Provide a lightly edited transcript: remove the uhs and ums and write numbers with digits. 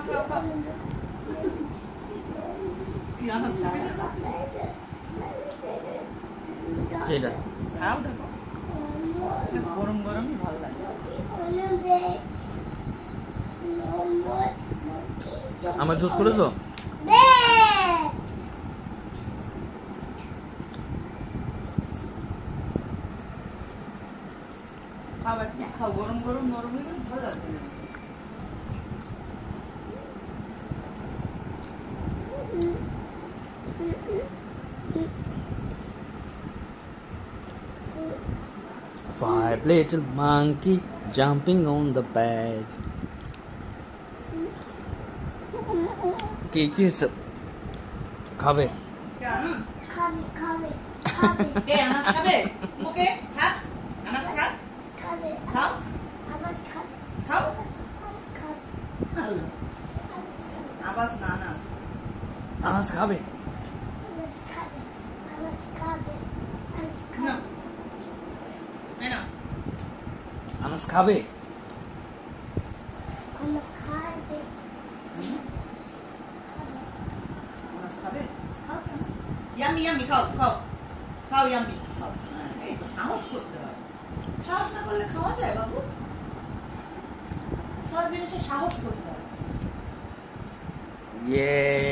খাও খাও কি আনাস খাবে না সেটা খাও দেখো গরম গরমই ভালো লাগে আমার জুস করেছো খাবার খাও গরম গরম নরম হয়ে গেলে ভালো লাগবে না 5 little monkey jumping on the bed. কি হয়েছে খাবে কে আনাস খাবে ওকে খা আনাস খা খাও খাও আবাস না আনাস আনাস খাবে না না আনাস খাবে আনাস খাবে খাও আনাস ইয়ামি ইয়ামি খাও খাও খাও ইয়ামি খাও এই তো সাহস করতে হয় সাহস না করলে খাওয়া যায় বাবু সব জিনিসে সাহস করতে হয় ইয়ে